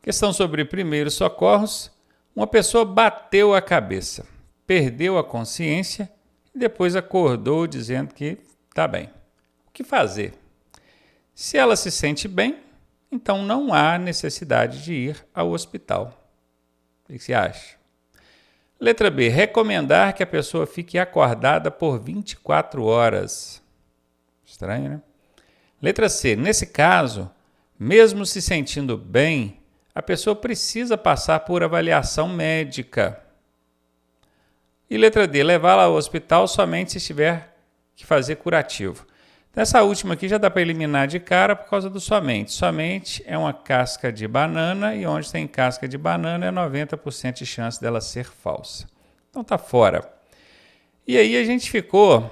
Questão sobre primeiros socorros. Uma pessoa bateu a cabeça, perdeu a consciência e depois acordou dizendo que está bem. O que fazer? Se ela se sente bem, então não há necessidade de ir ao hospital. O que você acha? Letra B. Recomendar que a pessoa fique acordada por 24 horas. Estranho, né? Letra C. Nesse caso, mesmo se sentindo bem, a pessoa precisa passar por avaliação médica. E letra D. Levá-la ao hospital somente se tiver que fazer curativo. Nessa última aqui já dá para eliminar de cara por causa do somente. Somente é uma casca de banana e onde tem casca de banana é 90% de chance dela ser falsa. Então tá fora. E aí a gente ficou...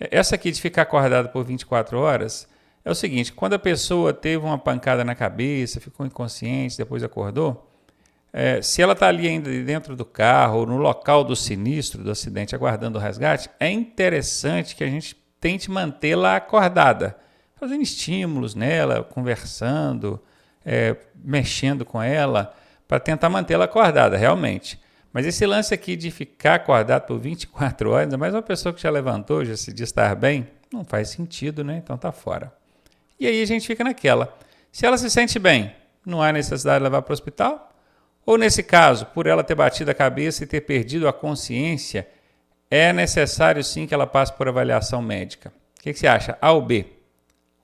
Essa aqui de ficar acordado por 24 horas é o seguinte, quando a pessoa teve uma pancada na cabeça, ficou inconsciente, depois acordou, se ela está ali ainda dentro do carro ou no local do sinistro, do acidente, aguardando o resgate, é interessante que a gente tente mantê-la acordada, fazendo estímulos nela, conversando, mexendo com ela, para tentar mantê-la acordada, realmente. Mas esse lance aqui de ficar acordado por 24 horas, ainda mais uma pessoa que já levantou, já se diz estar bem, não faz sentido, né? Então tá fora. E aí a gente fica naquela. Se ela se sente bem, não há necessidade de levar para o hospital? Ou nesse caso, por ela ter batido a cabeça e ter perdido a consciência, é necessário sim que ela passe por avaliação médica? O que você acha? A ou B?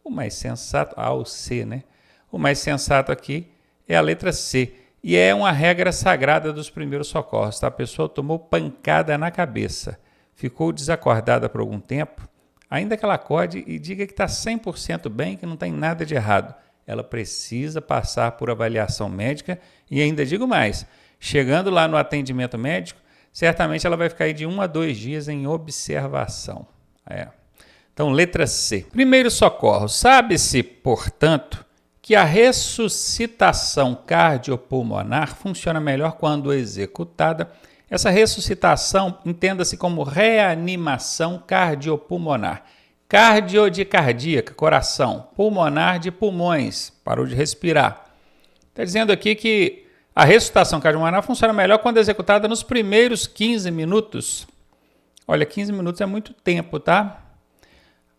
O mais sensato, A ou C, né? O mais sensato aqui é a letra C. E é uma regra sagrada dos primeiros socorros. Tá? A pessoa tomou pancada na cabeça, ficou desacordada por algum tempo, ainda que ela acorde e diga que está 100% bem, que não tem nada de errado, ela precisa passar por avaliação médica e ainda digo mais, chegando lá no atendimento médico, certamente ela vai ficar aí de 1 a 2 dias em observação. Então, letra C. Primeiro socorro. Sabe-se, portanto, que a ressuscitação cardiopulmonar funciona melhor quando executada. Essa ressuscitação entenda-se como reanimação cardiopulmonar. Cardio de cardíaca, coração. Pulmonar de pulmões, parou de respirar. Está dizendo aqui que a ressuscitação cardiopulmonar funciona melhor quando executada nos primeiros 15 minutos. Olha, 15 minutos é muito tempo, tá?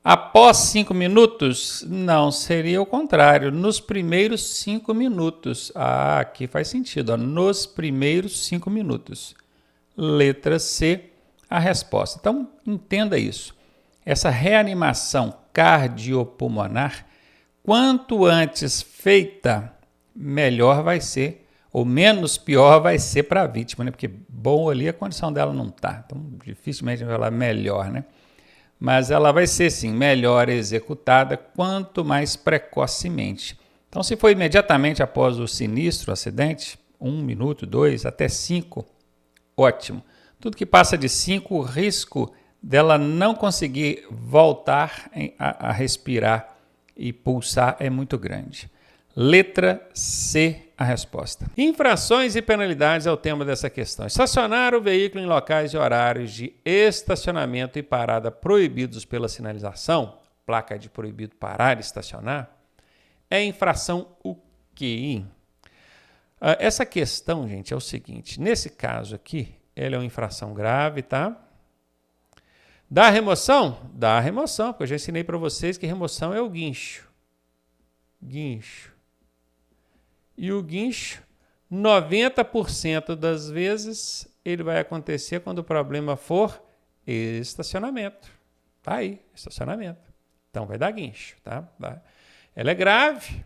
Após 5 minutos, não, seria o contrário, nos primeiros 5 minutos. Aqui faz sentido, nos primeiros 5 minutos. Letra C, a resposta. Então, entenda isso. Essa reanimação cardiopulmonar, quanto antes feita, melhor vai ser, ou menos pior vai ser para a vítima, né? Porque bom ali a condição dela não está. Então, dificilmente vai falar melhor, né? Mas ela vai ser, sim, melhor executada quanto mais precocemente. Então, se for imediatamente após o sinistro, o acidente, 1 minuto, 2, até 5, ótimo. Tudo que passa de 5, o risco dela não conseguir voltar a respirar e pulsar é muito grande. Letra C, a resposta. Infrações e penalidades é o tema dessa questão. Estacionar o veículo em locais e horários de estacionamento e parada proibidos pela sinalização, placa de proibido parar e estacionar, é infração o quê? Essa questão, gente, é o seguinte. Nesse caso aqui, ela é uma infração grave, tá? Dá remoção? Dá remoção, porque eu já ensinei para vocês que remoção é o guincho. Guincho. E o guincho, 90% das vezes, ele vai acontecer quando o problema for estacionamento. Tá aí, estacionamento. Então, vai dar guincho, tá? Ela é grave,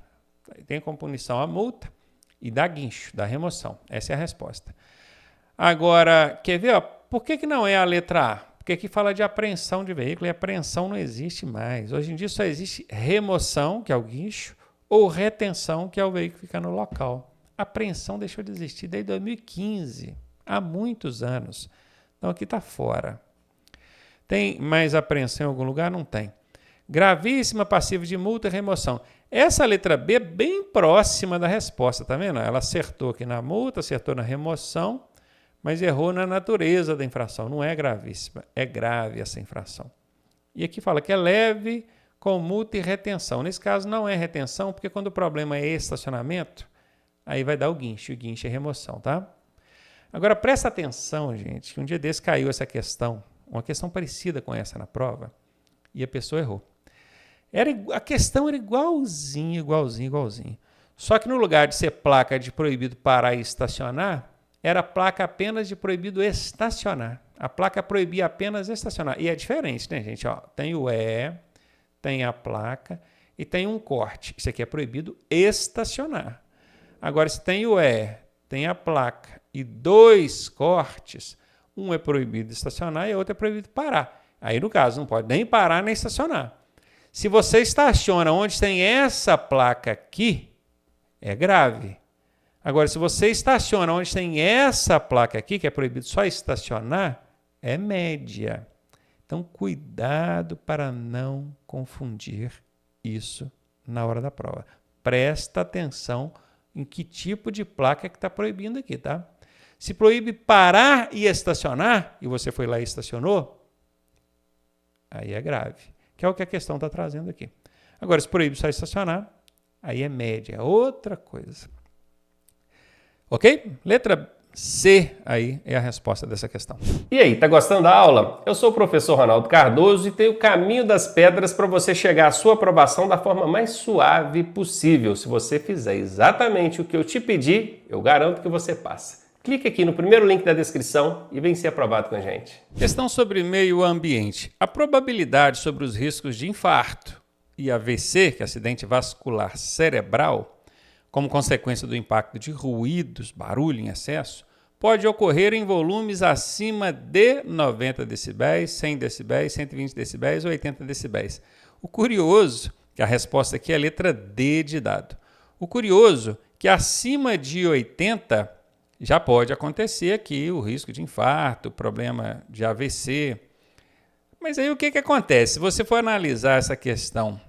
tem como punição a multa e dá guincho, dá remoção. Essa é a resposta. Agora, quer ver? Por que não é a letra A? Porque aqui fala de apreensão de veículo e apreensão não existe mais. Hoje em dia só existe remoção, que é o guincho, ou retenção, que é o veículo ficar no local. A apreensão deixou de existir desde 2015, há muitos anos. Então aqui está fora. Tem mais apreensão em algum lugar? Não tem. Gravíssima, passiva de multa e remoção. Essa letra B é bem próxima da resposta, tá vendo? Ela acertou aqui na multa, acertou na remoção, mas errou na natureza da infração. Não é gravíssima, é grave essa infração. E aqui fala que é leve, com multa e retenção. Nesse caso não é retenção, porque quando o problema é estacionamento, aí vai dar o guincho é remoção, tá? Agora, presta atenção, gente, que um dia desse caiu essa questão, uma questão parecida com essa na prova, e a pessoa errou. A questão era igualzinho. Só que no lugar de ser placa de proibido parar e estacionar, era placa apenas de proibido estacionar. A placa proibia apenas estacionar. E é diferente, né, gente? Ó, tem o tem a placa e tem um corte. Isso aqui é proibido estacionar. Agora, se tem o tem a placa e 2 cortes, um é proibido estacionar e o outro é proibido parar. Aí, no caso, não pode nem parar nem estacionar. Se você estaciona onde tem essa placa aqui, é grave. Agora, se você estaciona onde tem essa placa aqui, que é proibido só estacionar, é média. Então, cuidado para não confundir isso na hora da prova. Presta atenção em que tipo de placa que está proibindo aqui, tá? Se proíbe parar e estacionar, e você foi lá e estacionou, aí é grave, que é o que a questão está trazendo aqui. Agora, se proíbe só estacionar, aí é média, é outra coisa. Ok? Letra C aí é a resposta dessa questão. E aí, tá gostando da aula? Eu sou o professor Ronaldo Cardoso e tenho o caminho das pedras para você chegar à sua aprovação da forma mais suave possível. Se você fizer exatamente o que eu te pedi, eu garanto que você passa. Clique aqui no primeiro link da descrição e vem ser aprovado com a gente. Questão sobre meio ambiente. A probabilidade sobre os riscos de infarto e AVC, que é acidente vascular cerebral, como consequência do impacto de ruídos, barulho em excesso, pode ocorrer em volumes acima de 90 decibéis, 100 decibéis, 120 decibéis ou 80 decibéis. O curioso, que a resposta aqui é a letra D de dado. O curioso, que acima de 80 já pode acontecer aqui o risco de infarto, problema de AVC. Mas aí o que acontece? Se você for analisar essa questão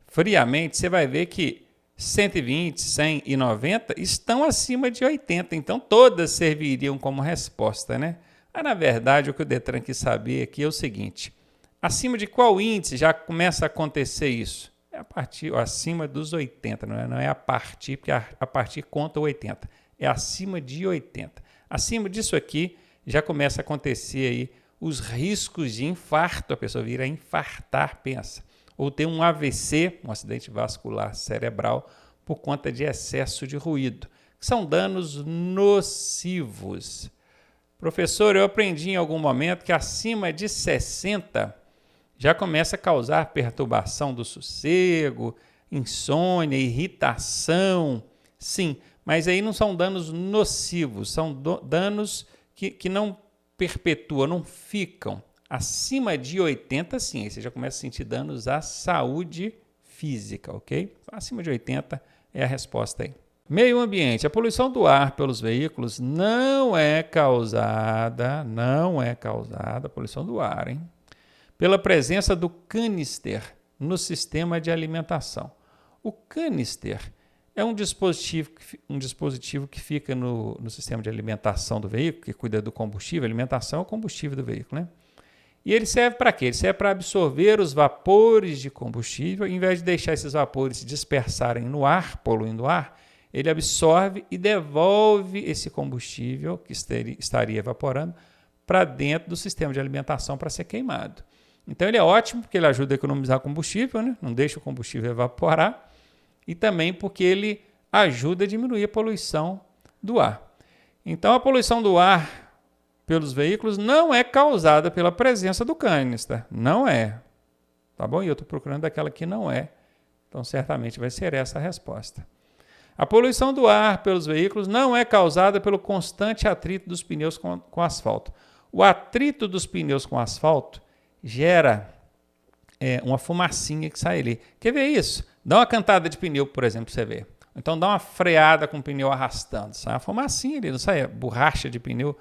friamente, você vai ver que 120, 100 e 90 estão acima de 80, então todas serviriam como resposta, né? Mas, na verdade, o que o Detran quis saber aqui é o seguinte: acima de qual índice já começa a acontecer isso? É acima dos 80, não é a partir, porque a partir conta 80, é acima de 80. Acima disso aqui já começa a acontecer aí os riscos de infarto, a pessoa vir a infartar, pensa. Ou ter um AVC, um acidente vascular cerebral, por conta de excesso de ruído, que são danos nocivos. Professor, eu aprendi em algum momento que acima de 60 já começa a causar perturbação do sossego, insônia, irritação. Sim, mas aí não são danos nocivos, são danos que não perpetuam, não ficam. Acima de 80, sim, aí você já começa a sentir danos à saúde física, ok? Acima de 80 é a resposta aí. Meio ambiente. A poluição do ar pelos veículos não é causada, a poluição do ar, hein? Pela presença do canister no sistema de alimentação. O canister é um dispositivo que fica no sistema de alimentação do veículo, que cuida do combustível. A alimentação é o combustível do veículo, né? E ele serve para quê? Ele serve para absorver os vapores de combustível. Em vez de deixar esses vapores se dispersarem no ar, poluindo o ar, ele absorve e devolve esse combustível que estaria evaporando para dentro do sistema de alimentação para ser queimado. Então ele é ótimo porque ele ajuda a economizar combustível, né? Não deixa o combustível evaporar, e também porque ele ajuda a diminuir a poluição do ar. Então a poluição do ar pelos veículos não é causada pela presença do canister. Não é. Tá bom? E eu estou procurando aquela que não é. Então, certamente vai ser essa a resposta. A poluição do ar pelos veículos não é causada pelo constante atrito dos pneus com asfalto. O atrito dos pneus com asfalto gera uma fumacinha que sai ali. Quer ver isso? Dá uma cantada de pneu, por exemplo, para você ver. Então, dá uma freada com o pneu arrastando. Sai uma fumacinha ali, não sai borracha de pneu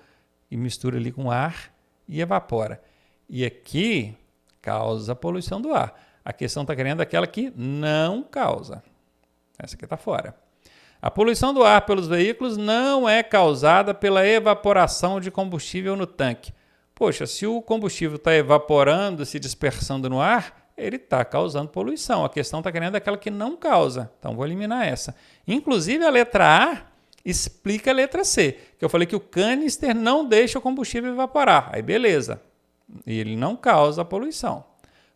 e mistura ali com ar e evapora. E aqui causa poluição do ar. A questão está querendo aquela que não causa. Essa aqui está fora. A poluição do ar pelos veículos não é causada pela evaporação de combustível no tanque. Poxa, se o combustível está evaporando, se dispersando no ar, ele está causando poluição. A questão está querendo aquela que não causa. Então, vou eliminar essa. Inclusive, a letra A explica a letra C, que eu falei que o canister não deixa o combustível evaporar. Aí beleza, ele não causa poluição.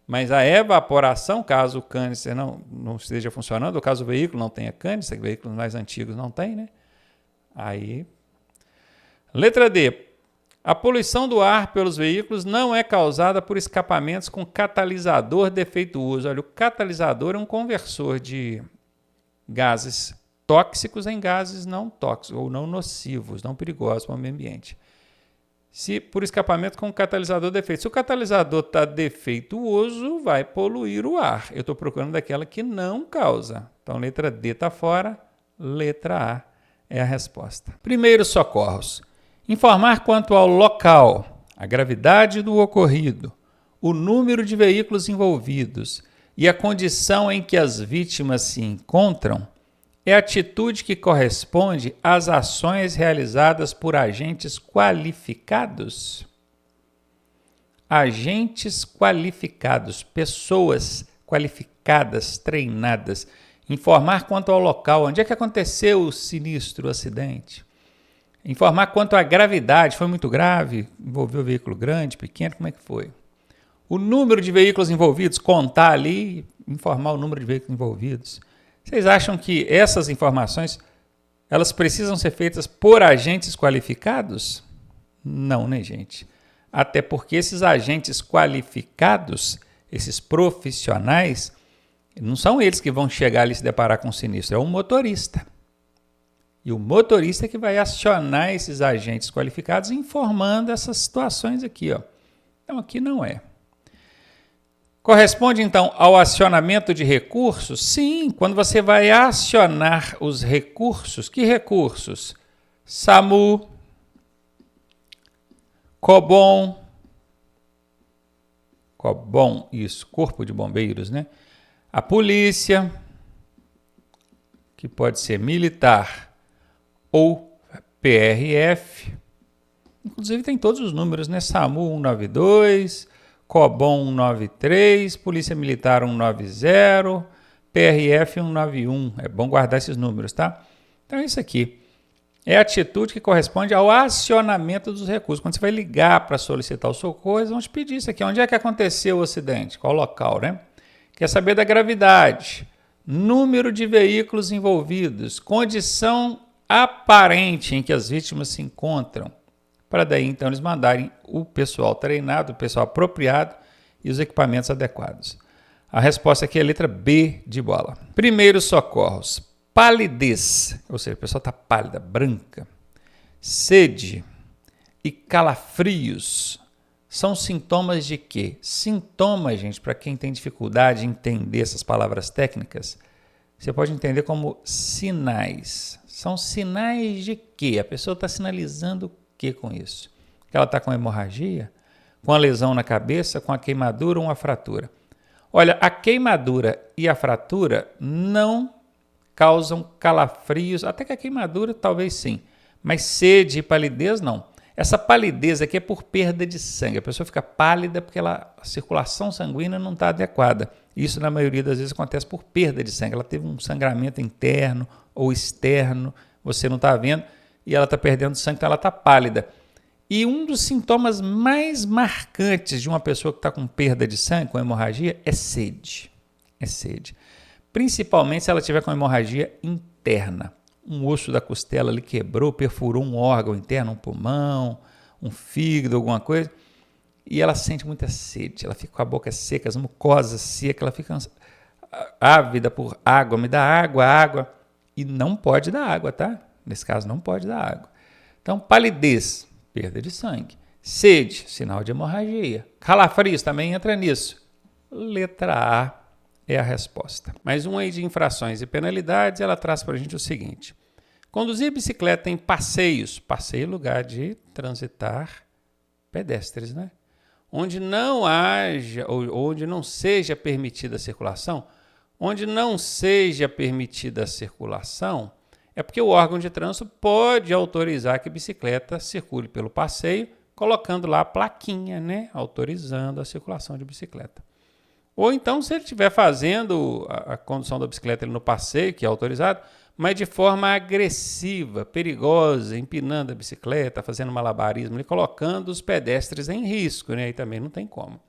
Mas a evaporação, caso o canister não esteja funcionando, ou caso o veículo não tenha canister, que veículos mais antigos não têm, né? Aí, letra D. A poluição do ar pelos veículos não é causada por escapamentos com catalisador defeituoso. Olha, o catalisador é um conversor de gases tóxicos em gases não tóxicos, ou não nocivos, não perigosos para o meio ambiente. Se por escapamento com catalisador defeito. Se o catalisador está defeituoso, vai poluir o ar. Eu estou procurando daquela que não causa. Então, letra D está fora, letra A é a resposta. Primeiros socorros. Informar quanto ao local, a gravidade do ocorrido, o número de veículos envolvidos e a condição em que as vítimas se encontram é a atitude que corresponde às ações realizadas por agentes qualificados. Agentes qualificados, pessoas qualificadas, treinadas. Informar quanto ao local, onde é que aconteceu o sinistro, o acidente. Informar quanto à gravidade, foi muito grave, envolveu veículo grande, pequeno, como é que foi? O número de veículos envolvidos, contar ali, informar o número de veículos envolvidos. Vocês acham que essas informações, elas precisam ser feitas por agentes qualificados? Não, né, gente? Até porque esses agentes qualificados, esses profissionais, não são eles que vão chegar ali e se deparar com o sinistro, é o motorista. E o motorista é que vai acionar esses agentes qualificados informando essas situações aqui, ó. Então, aqui não é. Corresponde, então, ao acionamento de recursos? Sim, quando você vai acionar os recursos. Que recursos? SAMU, COBOM, isso, Corpo de Bombeiros, né? A polícia, que pode ser militar, ou PRF, inclusive tem todos os números, né? SAMU 192, COBOM 193, Polícia Militar 190, PRF 191. É bom guardar esses números, tá? Então é isso aqui. É a atitude que corresponde ao acionamento dos recursos. Quando você vai ligar para solicitar o socorro, eles vão te pedir isso aqui. Onde é que aconteceu o acidente? Qual local, né? Quer saber da gravidade, número de veículos envolvidos, condição aparente em que as vítimas se encontram, para daí então eles mandarem o pessoal treinado, o pessoal apropriado e os equipamentos adequados. A resposta aqui é a letra B de bola. Primeiros socorros. Palidez, ou seja, a pessoa está pálida, branca. Sede e calafrios são sintomas de quê? Sintomas, gente, para quem tem dificuldade em entender essas palavras técnicas, você pode entender como sinais. São sinais de quê? A pessoa está sinalizando o que com isso? Que ela está com hemorragia, com a lesão na cabeça, com a queimadura ou uma fratura. Olha, a queimadura e a fratura não causam calafrios, até que a queimadura talvez sim, mas sede e palidez não. Essa palidez aqui é por perda de sangue. A pessoa fica pálida porque a circulação sanguínea não está adequada. Isso, na maioria das vezes, acontece por perda de sangue. Ela teve um sangramento interno ou externo, você não está vendo, e ela está perdendo sangue, então ela está pálida. E um dos sintomas mais marcantes de uma pessoa que está com perda de sangue, com hemorragia, é sede. É sede. Principalmente se ela tiver com hemorragia interna. Um osso da costela ali quebrou, perfurou um órgão interno, um pulmão, um fígado, alguma coisa, e ela sente muita sede, ela fica com a boca seca, as mucosas secas, ela fica ávida por água, me dá água, e não pode dar água, tá? Nesse caso não pode dar água. Então, palidez, perda de sangue. Sede, sinal de hemorragia. Calafrios também entra nisso. Letra A é a resposta. Mais um aí de infrações e penalidades, ela traz para a gente o seguinte. Conduzir bicicleta em passeios, passeio é lugar de transitar pedestres, né? Onde não haja, ou onde não seja permitida a circulação, é porque o órgão de trânsito pode autorizar que a bicicleta circule pelo passeio, colocando lá a plaquinha, né? Autorizando a circulação de bicicleta. Ou então, se ele estiver fazendo a condução da bicicleta ali no passeio, que é autorizado, mas de forma agressiva, perigosa, empinando a bicicleta, fazendo malabarismo e colocando os pedestres em risco, né? Aí também não tem como.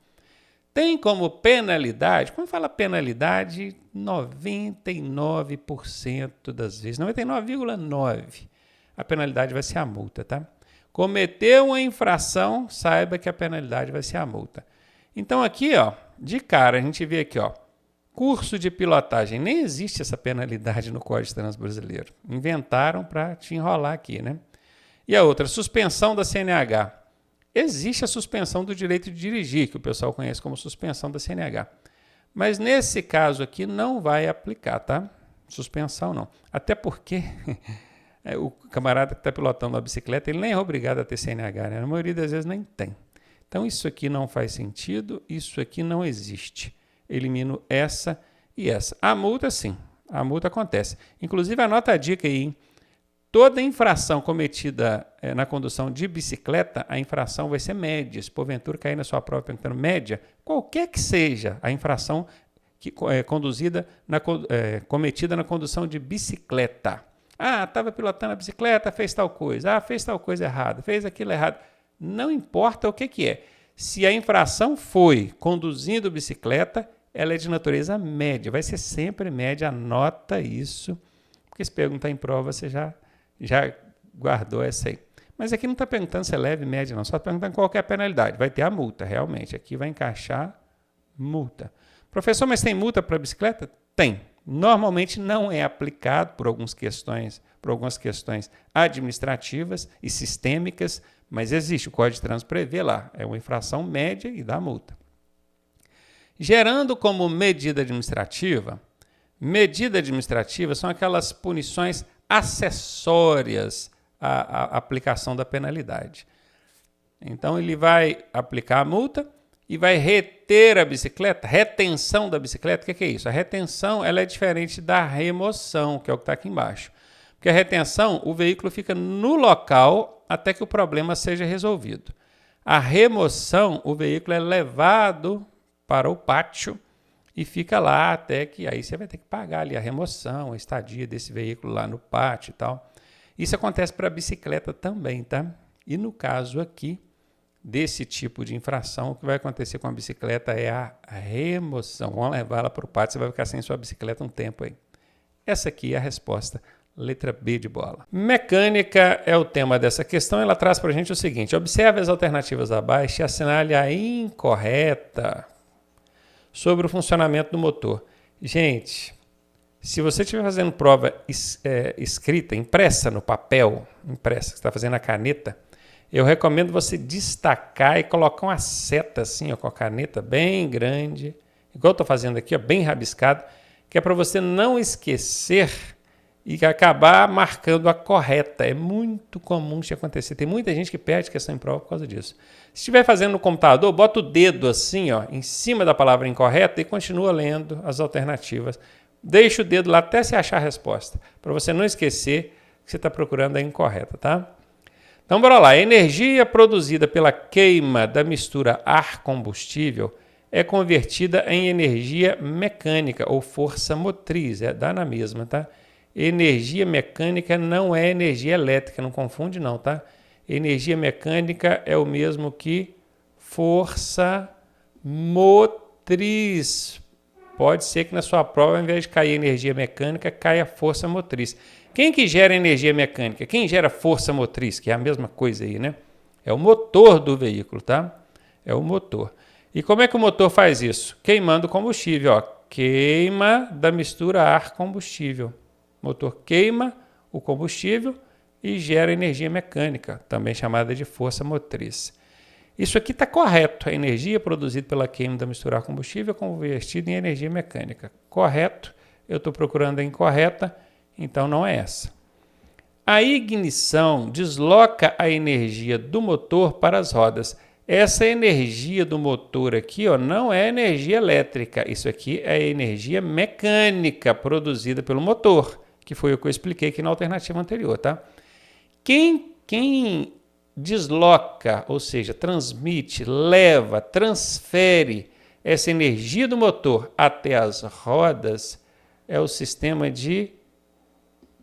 Tem como penalidade, quando fala penalidade, 99% das vezes, 99,9%, a penalidade vai ser a multa, tá? Cometeu uma infração, saiba que a penalidade vai ser a multa. Então aqui, ó, de cara, a gente vê aqui, ó, curso de pilotagem. Nem existe essa penalidade no Código de Trânsito Brasileiro. Inventaram para te enrolar aqui, né? E a outra, suspensão da CNH. Existe a suspensão do direito de dirigir, que o pessoal conhece como suspensão da CNH. Mas nesse caso aqui não vai aplicar, tá? Suspensão não. Até porque o camarada que está pilotando a bicicleta, ele nem é obrigado a ter CNH, né? Na maioria das vezes nem tem. Então isso aqui não faz sentido, isso aqui não existe. Elimino essa e essa. A multa sim, a multa acontece. Inclusive anota a dica aí, hein? Toda infração cometida na condução de bicicleta, a infração vai ser média. Se porventura cair na sua prova perguntando média, qualquer que seja a infração que é cometida na condução de bicicleta. Ah, estava pilotando a bicicleta, fez tal coisa. Ah, fez tal coisa errada, fez aquilo errado. Não importa o que é. Se a infração foi conduzindo bicicleta, ela é de natureza média. Vai ser sempre média, anota isso. Porque se perguntar em prova, você já guardou essa aí. Mas aqui não está perguntando se é leve, média, não. Só está perguntando qual que é a penalidade. Vai ter a multa, realmente. Aqui vai encaixar multa. Professor, mas tem multa para bicicleta? Tem. Normalmente não é aplicado por algumas questões administrativas e sistêmicas, mas existe. O Código de Trânsito prevê lá. É uma infração média e dá multa. Gerando como medida administrativa são aquelas punições acessórias à aplicação da penalidade. Então, ele vai aplicar a multa e vai reter a bicicleta, retenção da bicicleta. O que é isso? A retenção ela é diferente da remoção, que é o que está aqui embaixo. Porque a retenção, o veículo fica no local até que o problema seja resolvido. A remoção, o veículo é levado para o pátio e fica lá até que aí você vai ter que pagar ali a remoção, a estadia desse veículo lá no pátio e tal. Isso acontece para a bicicleta também, tá? E no caso aqui, desse tipo de infração, o que vai acontecer com a bicicleta é a remoção. Vamos levá-la para o pátio, você vai ficar sem sua bicicleta um tempo aí. Essa aqui é a resposta, letra B de bola. Mecânica é o tema dessa questão, ela traz para a gente o seguinte: observe as alternativas abaixo e assinale a incorreta sobre o funcionamento do motor. Gente, se você estiver fazendo prova escrita, impressa no papel, impressa, que você está fazendo a caneta, eu recomendo você destacar e colocar uma seta assim, ó, com a caneta bem grande, igual eu estou fazendo aqui, ó, bem rabiscado, que é para você não esquecer e acabar marcando a correta. É muito comum isso acontecer. Tem muita gente que perde questão em prova por causa disso. Se estiver fazendo no computador, bota o dedo assim, ó, em cima da palavra incorreta e continua lendo as alternativas. Deixa o dedo lá até você achar a resposta, para você não esquecer que você está procurando a incorreta, tá? Então, bora lá. A energia produzida pela queima da mistura ar-combustível é convertida em energia mecânica ou força motriz. Dá na mesma, tá? Energia mecânica não é energia elétrica, não confunde não, tá? Energia mecânica é o mesmo que força motriz. Pode ser que na sua prova, ao invés de cair energia mecânica, caia força motriz. Quem que gera energia mecânica? Quem gera força motriz? Que é a mesma coisa aí, né? É o motor do veículo, tá? É o motor. E como é que o motor faz isso? Queimando combustível, ó. Queima da mistura ar-combustível. O motor queima o combustível e gera energia mecânica, também chamada de força motriz. Isso aqui está correto. A energia produzida pela queima da mistura ar-combustível é convertida em energia mecânica. Correto. Eu estou procurando a incorreta, então não é essa. A ignição desloca a energia do motor para as rodas. Essa energia do motor aqui, ó, não é energia elétrica. Isso aqui é energia mecânica produzida pelo motor, que foi o que eu expliquei aqui na alternativa anterior, tá? Quem desloca, ou seja, transmite, leva, transfere essa energia do motor até as rodas é o sistema de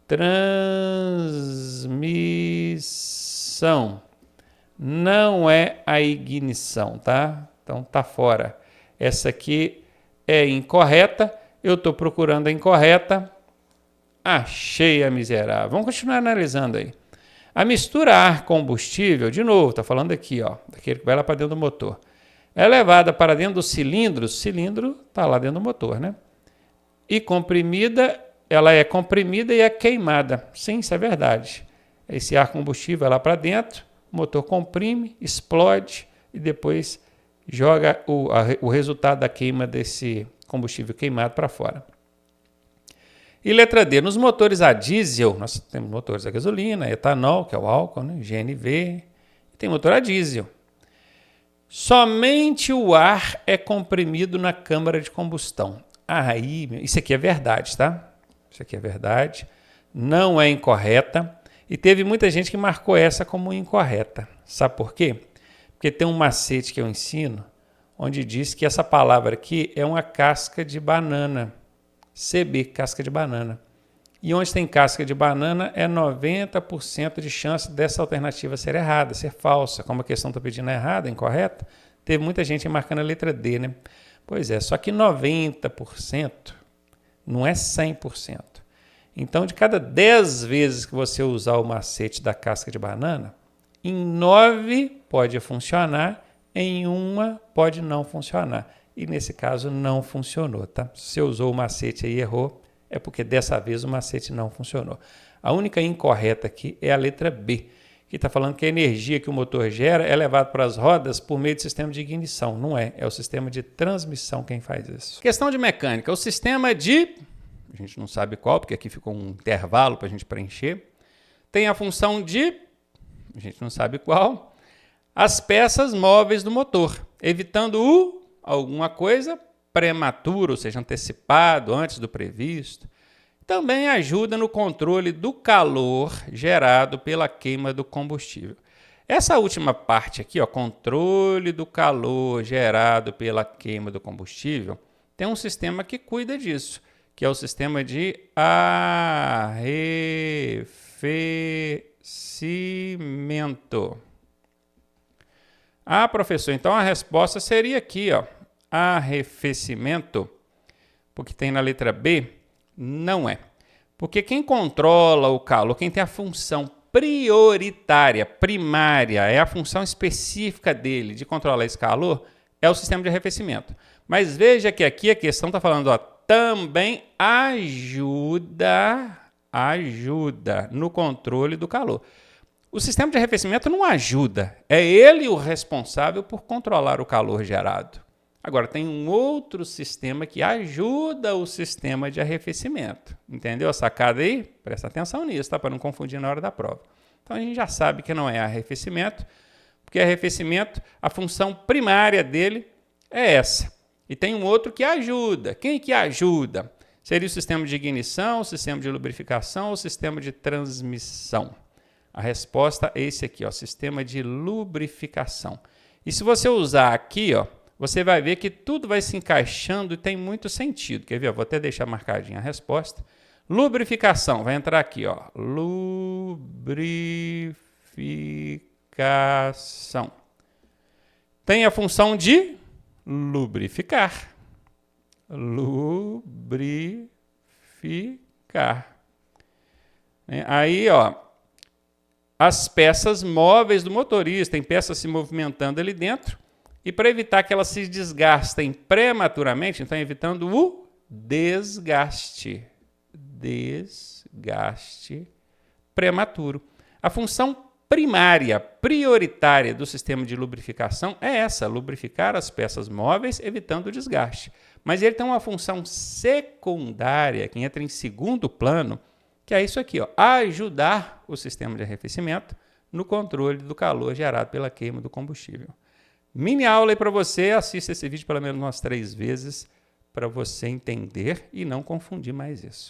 transmissão. Não é a ignição, tá? Então tá fora. Essa aqui é incorreta. Eu estou procurando a incorreta. Achei a miserável. Vamos continuar analisando aí. A mistura ar-combustível, de novo, está falando aqui, ó, daquele que vai lá para dentro do motor. É levada para dentro do cilindro, o cilindro está lá dentro do motor, né? E comprimida, ela é comprimida e é queimada. Sim, isso é verdade. Esse ar combustível vai lá para dentro, o motor comprime, explode e depois joga o resultado da queima desse combustível queimado para fora. E letra D, nos motores a diesel, nós temos motores a gasolina, etanol, que é o álcool, né? GNV, e tem motor a diesel. Somente o ar é comprimido na câmara de combustão. Aí, isso aqui é verdade, tá? Isso aqui é verdade, não é incorreta. E teve muita gente que marcou essa como incorreta. Sabe por quê? Porque tem um macete que eu ensino, onde diz que essa palavra aqui é uma casca de banana. CB, casca de banana. E onde tem casca de banana é 90% de chance dessa alternativa ser errada, ser falsa. Como a questão está pedindo errada, incorreta, teve muita gente marcando a letra D, né? Pois é, só que 90% não é 100%. Então, de cada 10 vezes que você usar o macete da casca de banana, em 9 pode funcionar, em 1 pode não funcionar. E nesse caso não funcionou, tá? Se você usou o macete e errou, é porque dessa vez o macete não funcionou. A única incorreta aqui é a letra B, que está falando que a energia que o motor gera é levada para as rodas por meio do sistema de ignição. Não é, é o sistema de transmissão quem faz isso. Questão de mecânica, o sistema de... A gente não sabe qual, porque aqui ficou um intervalo para a gente preencher. Tem a função de... A gente não sabe qual. As peças móveis do motor, evitando alguma coisa prematuro, ou seja, antecipado, antes do previsto. Também ajuda no controle do calor gerado pela queima do combustível. Essa última parte aqui, ó, controle do calor gerado pela queima do combustível, tem um sistema que cuida disso, que é o sistema de arrefecimento. Ah, professor, então a resposta seria aqui, ó, arrefecimento, porque tem na letra B, não é. Porque quem controla o calor, quem tem a função prioritária, primária, é a função específica dele de controlar esse calor, é o sistema de arrefecimento. Mas veja que aqui a questão está falando, ó, também ajuda no controle do calor. O sistema de arrefecimento não ajuda, é ele o responsável por controlar o calor gerado. Agora, tem um outro sistema que ajuda o sistema de arrefecimento. Entendeu a sacada aí? Presta atenção nisso, tá? Para não confundir na hora da prova. Então, a gente já sabe que não é arrefecimento, porque arrefecimento, a função primária dele é essa. E tem um outro que ajuda. Quem que ajuda? Seria o sistema de ignição, o sistema de lubrificação ou o sistema de transmissão? A resposta é esse aqui, ó, sistema de lubrificação. E se você usar aqui, ó, você vai ver que tudo vai se encaixando e tem muito sentido. Quer ver? Eu vou até deixar marcadinha a resposta. Lubrificação, vai entrar aqui, ó. Lubrificação. Tem a função de lubrificar. Lubrificar. Aí, ó, as peças móveis do motorista, tem peças se movimentando ali dentro. E para evitar que elas se desgastem prematuramente, então evitando o desgaste. Desgaste prematuro. A função primária, prioritária do sistema de lubrificação é essa, lubrificar as peças móveis, evitando o desgaste. Mas ele tem uma função secundária, que entra em segundo plano, que é isso aqui, ó, ajudar o sistema de arrefecimento no controle do calor gerado pela queima do combustível. Mini aula aí para você, assista esse vídeo pelo menos umas 3 vezes para você entender e não confundir mais isso.